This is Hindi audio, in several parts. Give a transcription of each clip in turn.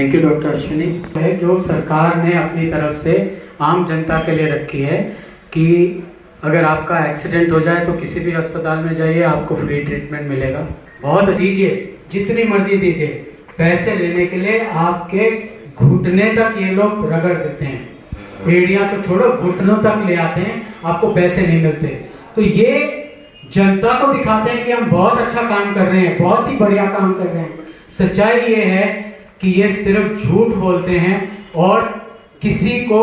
Thank you doctor Ashwini. है जो सरकार ने अपनी तरफ से आम जनता के लिए रखी है कि अगर आपका एक्सीडेंट हो जाए तो किसी भी अस्पताल में जाइए, आपको फ्री ट्रीटमेंट मिलेगा। बहुत दीजिए, जितनी मर्जी दीजिए, पैसे लेने के लिए आपके घुटने तक ये लोग रगड़ देते हैं। एड़ियां तो छोड़ो, घुटनों तक ले आते हैं, आपको पैसे नहीं मिलते। तो ये जनता को दिखाते हैं कि हम बहुत अच्छा काम कर रहे हैं, बहुत ही बढ़िया काम कर रहे हैं। सच्चाई ये है कि ये सिर्फ झूठ बोलते हैं और किसी को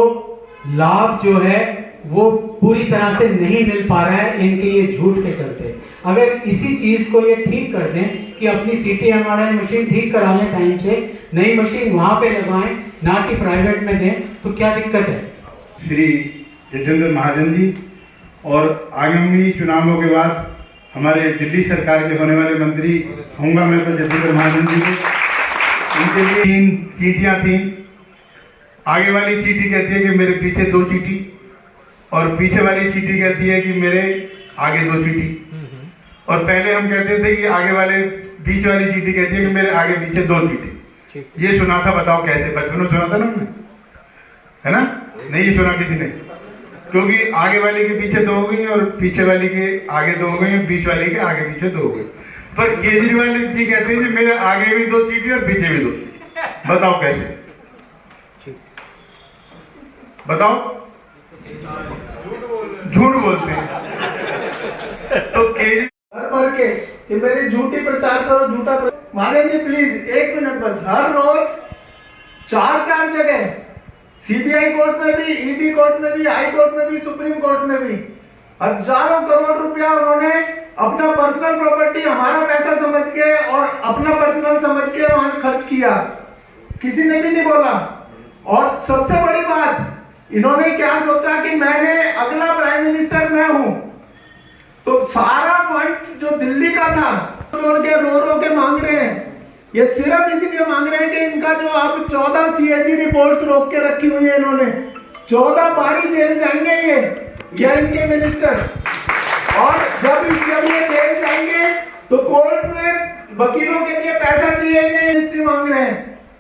लाभ जो है वो पूरी तरह से नहीं मिल पा रहा है इनके ये झूठ के चलते। अगर इसी चीज को ये ठीक कर दें कि अपनी CT MRI मशीन ठीक करा लें, टाइम से नई मशीन वहां पे लगवाएं, ना कि प्राइवेट में दें, तो क्या दिक्कत है? श्री जितेंद्र महाजन जी और आगामी चुनावों के बाद हमारे दिल्ली सरकार के होने वाले मंत्री होंगे मैं तो जितेंद्र महाजन जी को, उनके लिए 3 चीटियां थी। आगे वाली चीटी कहती है कि मेरे पीछे 2 चीटी और पीछे वाली चीटी कहती है कि मेरे आगे 2 चीटी। और पहले हम कहते थे कि आगे वाले बीच वाली चीटी कहती है कि मेरे आगे पीछे 2 चीटी। ये सुना था, बताओ कैसे? बचपन में सुना था ना हमने, है ना? नहीं ये सुना किसी ने, क्योंकि आगे वाली के पीछे 2 हो गई और पीछे वाली के आगे 2 हो गई, बीच वाली के आगे पीछे 2 हो गई। पर केजरीवाल जी कहते हैं कि मेरे आगे भी 2 चीटी और पीछे भी 2। बताओ कैसे? बताओ, झूठ बोलते हैं। तो केजरीवाल के कि मेरी झूठी प्रचार करो, झूठा महाजन जी प्लीज 1 मिनट बस। हर रोज 4 जगह CBI कोर्ट में भी, ED कोर्ट में भी, हाई कोर्ट में भी, सुप्रीम कोर्ट में भी हजारों करोड़ रुपया उन्होंने अपना पर्सनल प्रॉपर्टी, हमारा पैसा समझ के और अपना पर्सनल समझ के वहां खर्च किया। किसी ने भी नहीं बोला। और सबसे बड़ी बात, इन्होंने क्या सोचा कि मैंने अगला प्राइम मिनिस्टर मैं हूं, तो सारा फंड्स जो दिल्ली का था रो के मांग रहे हैं। ये सिर्फ इसीलिए मांग रहे हैं कि इनका जो अब 14 CAG रिपोर्ट्स रोक के रखी हुई है इन्होंने, 14 बारी जेल जाएंगे ये या इनके मिनिस्टर। और जब ये जेल जाएंगे तो कोर्ट में वकीलों के लिए पैसा चाहिए, मिनिस्ट्री मांग रहे हैं।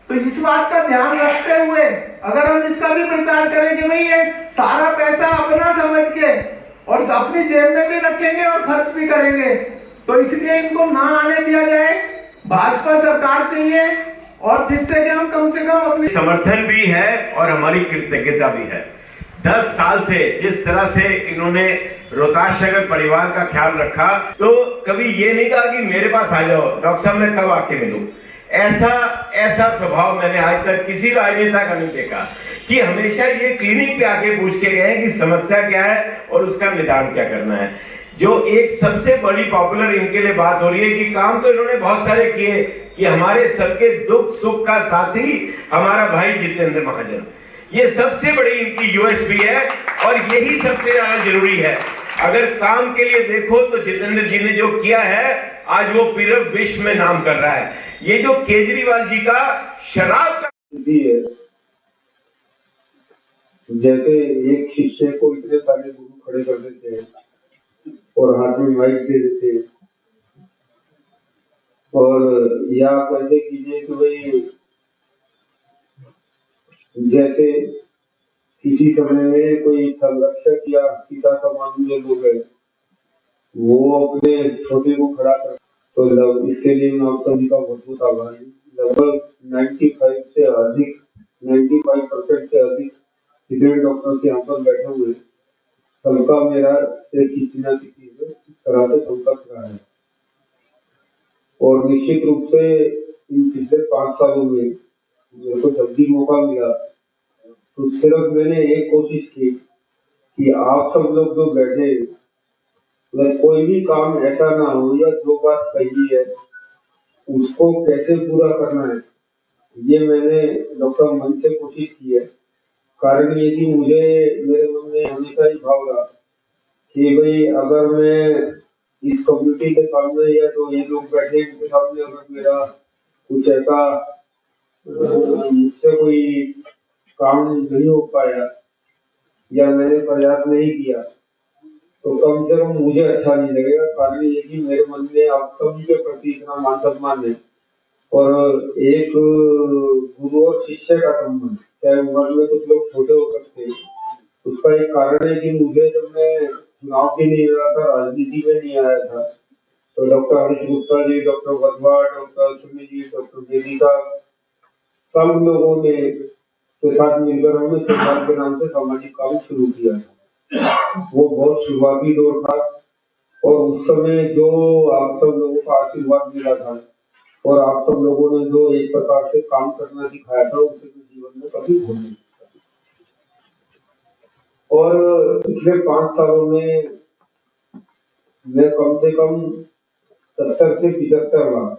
तो इस बात का ध्यान रखते हुए अगर हम इसका भी प्रचार करें कि भाई ये सारा पैसा अपना समझ के और अपनी जेब में भी रखेंगे और खर्च भी करेंगे, तो इसलिए इनको ना आने दिया जाए। भाजपा सरकार चाहिए और जिससे कि हम कम से कम अपनी समर्थन भी है और हमारी कृतज्ञता भी है। 10 साल से जिस तरह से इन्होंने रोहताश नगर परिवार का ख्याल रखा, तो कभी ये नहीं कहा कि मेरे पास आ जाओ डॉक्टर साहब, मैं कब आके मिलूं। ऐसा स्वभाव मैंने आज तक किसी राजनेता का नहीं देखा कि हमेशा ये क्लिनिक पे आके पूछ के गए कि समस्या क्या है और उसका निदान क्या करना है। जो एक सबसे बड़ी पॉपुलर इनके लिए बात हो रही है कि काम तो इन्होंने बहुत सारे किए कि हमारे सबके दुख सुख का साथी हमारा भाई जितेंद्र महाजन, ये सबसे बड़ी इनकी USP है और यही सबसे ज्यादा जरूरी है। अगर काम के लिए देखो तो जितेंद्र जी ने जो किया है आज वो पूरे विश्व में नाम कर रहा है। ये जो केजरीवाल जी का शराब का जैसे एक शिष्य को इतने सारे गुरु खड़े कर देते हैं और हाथ में माइक दे देते हैं, और या आप ऐसे कीजिए कि भाई जैसे किसी समय में कोई संरक्षक या पिता समान जो लोग हैं वो अपने छोटे को खड़ा कर, तो इसके लिए मैं आप सभी का बहुत बहुत आभारी हूँ। लगभग 95% से अधिक सीनियर डॉक्टर्स यहाँ पर बैठे हुए हैं, सबका मेरा से किसी न किसी तरह से संपर्क रहा है। और निश्चित रूप से इन पिछले 5 सालों में मेरे को जब भी मौका मिला तो सिर्फ मैंने एक कोशिश की कि आप सब लोग जो बैठे, मतलब कोई भी काम ऐसा ना हो या जो बात कही है उसको कैसे पूरा करना है, ये मैंने डॉक्टर मन से कोशिश की है। कारण ये कि मुझे मेरे मन में हमेशा ही भाव रहा कि भाई अगर मैं इस कम्युनिटी के सामने या जो ये लोग बैठे इनके सामने अगर मेरा कुछ ऐसा मुझसे कोई काम नहीं हो पाया या मैंने प्रयास नहीं किया तो कम से कम मुझे अच्छा नहीं लगेगा। कारण ये कि मेरे मन में आप सभी के प्रति इतना मान सम्मान है और एक गुरु और भविष्य का संबंध, चाहे उम्र में कुछ लोग छोटे हो सकते हैं, उसका एक कारण है कि मुझे जब मैं चुनाव के लिए आया था, राजनीति में नहीं आया था, तो doctor Harish Gupta ji, doctor Wadhwa, doctor सुनी जी, डॉक्टर बेदी साहब, सब लोगों ने के साथ मिलकर हमने सरकार के नाम से सामाजिक काम शुरू किया था। वो बहुत शुरुआती दौर था और उस समय जो आप सब लोगों का आशीर्वाद मिला था और आप सब लोगों ने जो एक प्रकार से काम करना सिखाया था, उसे मैं जीवन में कभी भूल नहीं सकता। और पिछले 5 सालों में मैं कम से कम 70 से 75 बार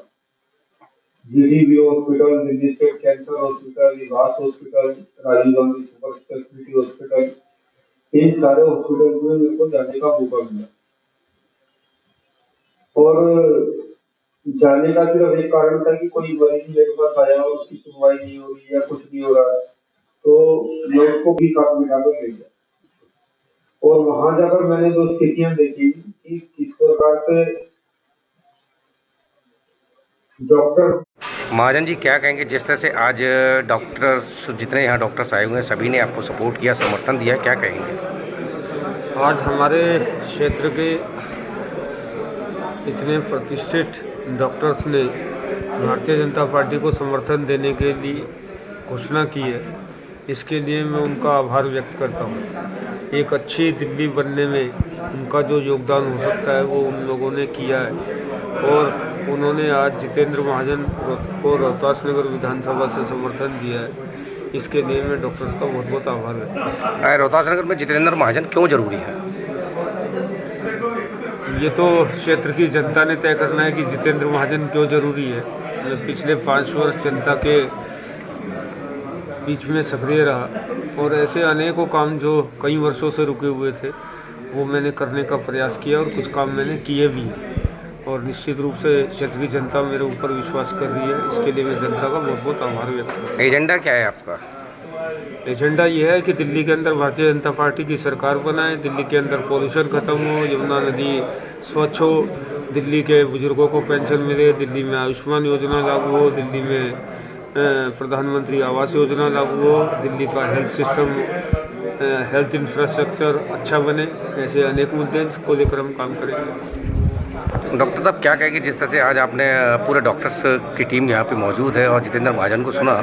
GDB hospital, Delhi state cancer hospital, Vibhas hospital, Rajiv Gandhi super speciality hospital, इन सारे हॉस्पिटल में मेरे को जाने का मौका मिला। और जाने का सिर्फ एक कारण था कि कोई मरीज मेरे पास आया और उसकी सुनवाई नहीं हो रही या कुछ नहीं हो रहा, तो मैं उसको भी साथ मिलाकर ले गया। और वहां जाकर मैंने जो स्थितियां देखी कि किस प्रकार से डॉक्टर। महाजन जी, क्या कहेंगे जिस तरह से आज डॉक्टर्स, जितने यहाँ डॉक्टर्स आए हुए हैं, सभी ने आपको सपोर्ट किया, समर्थन दिया, क्या कहेंगे? आज हमारे क्षेत्र के इतने प्रतिष्ठित डॉक्टर्स ने भारतीय जनता पार्टी को समर्थन देने के लिए घोषणा की है, इसके लिए मैं उनका आभार व्यक्त करता हूँ। एक अच्छी दिल्ली बनने में उनका जो योगदान हो सकता है वो उन लोगों ने किया है और उन्होंने आज जितेंद्र महाजन को रोहतास नगर विधानसभा से समर्थन दिया है, इसके लिए मैं डॉक्टर्स का बहुत बहुत आभार व्यक्त करता हूँ। रोहतास नगर में जितेंद्र महाजन क्यों जरूरी है? ये तो क्षेत्र की जनता ने तय करना है कि जितेंद्र महाजन क्यों जरूरी है। पिछले 5 वर्ष जनता के बीच में सक्रिय रहा और ऐसे अनेकों काम जो कई वर्षों से रुके हुए थे वो मैंने करने का प्रयास किया और कुछ काम मैंने किए भी और निश्चित रूप से क्षेत्र की जनता मेरे ऊपर विश्वास कर रही है, इसके लिए मैं जनता का बहुत बहुत आभार व्यक्त करता हूँ। एजेंडा क्या है आपका? एजेंडा ये है कि दिल्ली के अंदर भारतीय जनता पार्टी की सरकार बनाए, दिल्ली के अंदर पॉल्यूशन खत्म हो, यमुना नदी स्वच्छ हो, दिल्ली के बुजुर्गों को पेंशन मिले, दिल्ली में आयुष्मान योजना लागू हो, दिल्ली में प्रधानमंत्री आवास योजना लागू हो, दिल्ली का हेल्थ सिस्टम, हेल्थ इंफ्रास्ट्रक्चर अच्छा बने। ऐसे अनेक मुद्दे को लेकर हम काम करेंगे। डॉक्टर साहब, क्या कहेंगे जिस तरह से आज आपने पूरे डॉक्टर्स की टीम यहाँ पे मौजूद है और जितेंद्र महाजन को सुना,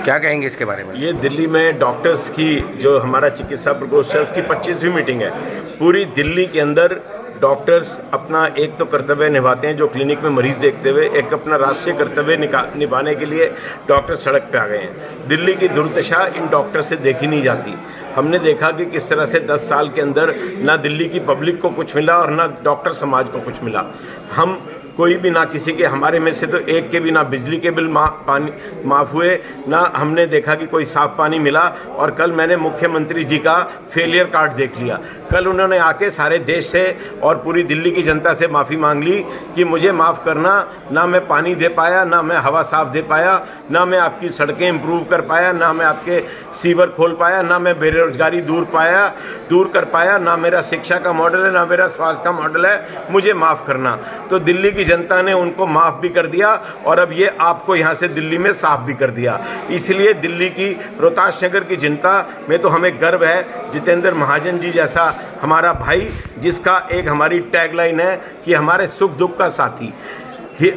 क्या कहेंगे इसके बारे में? ये दिल्ली में डॉक्टर्स की जो हमारा चिकित्सा प्रकोष्ठ है उसकी 25वीं मीटिंग है। पूरी दिल्ली के अंदर डॉक्टर्स अपना एक तो कर्तव्य निभाते हैं जो क्लिनिक में मरीज देखते हुए, एक अपना राष्ट्रीय कर्तव्य निभाने के लिए डॉक्टर सड़क पे आ गए हैं। दिल्ली की दुर्दशा इन डॉक्टर से देखी नहीं जाती। हमने देखा कि किस तरह से 10 साल के अंदर ना दिल्ली की पब्लिक को कुछ मिला और ना डॉक्टर समाज को कुछ मिला। हम कोई भी ना किसी के, हमारे में से तो एक के भी ना बिजली के बिल माफ हुए, ना हमने देखा कि कोई साफ पानी मिला। और कल मैंने मुख्यमंत्री जी का फेलियर कार्ड देख लिया। कल उन्होंने आके सारे देश से और पूरी दिल्ली की जनता से माफ़ी मांग ली कि मुझे माफ़ करना, ना मैं पानी दे पाया, ना मैं हवा साफ दे पाया, ना मैं आपकी सड़कें इम्प्रूव कर पाया, ना मैं आपके सीवर खोल पाया, ना मैं बेरोजगारी दूर कर पाया, ना मेरा शिक्षा का मॉडल है, ना मेरा स्वास्थ्य का मॉडल है, मुझे माफ़ करना। तो दिल्ली की जनता ने उनको माफ भी कर दिया और अब ये आपको यहां से दिल्ली में साफ भी कर दिया। इसलिए दिल्ली की रोहतास नगर की जनता में तो हमें गर्व है, जितेंद्र महाजन जी जैसा हमारा भाई, जिसका एक हमारी टैगलाइन है कि हमारे सुख दुख का साथी।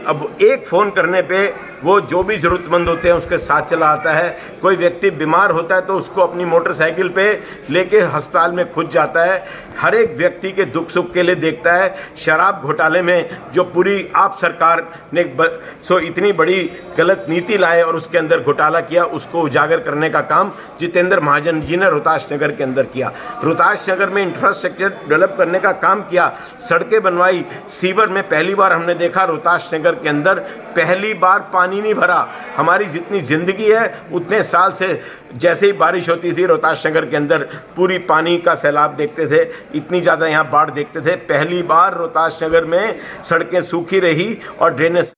अब एक फोन करने पे वो जो भी जरूरतमंद होते हैं उसके साथ चला आता है। कोई व्यक्ति बीमार होता है तो उसको अपनी मोटरसाइकिल पे लेके अस्पताल में खुद जाता है। हर एक व्यक्ति के दुख सुख के लिए देखता है। शराब घोटाले में जो पूरी आप सरकार ने इतनी बड़ी गलत नीति लाए और उसके अंदर घोटाला किया, उसको उजागर करने का काम जितेंद्र महाजन जी ने रोहतास नगर के अंदर किया। रोहतास नगर में इंफ्रास्ट्रक्चर डेवलप करने का काम किया, सड़कें बनवाई, सीवर में पहली बार हमने देखा रोहतास नगर के अंदर पहली बार पानी नहीं भरा। हमारी जितनी जिंदगी है उतने साल से जैसे ही बारिश होती थी रोहतास नगर के अंदर पूरी पानी का सैलाब देखते थे, इतनी ज्यादा यहाँ बाढ़ देखते थे। पहली बार रोहतास नगर में सड़कें सूखी रही और ड्रेनेज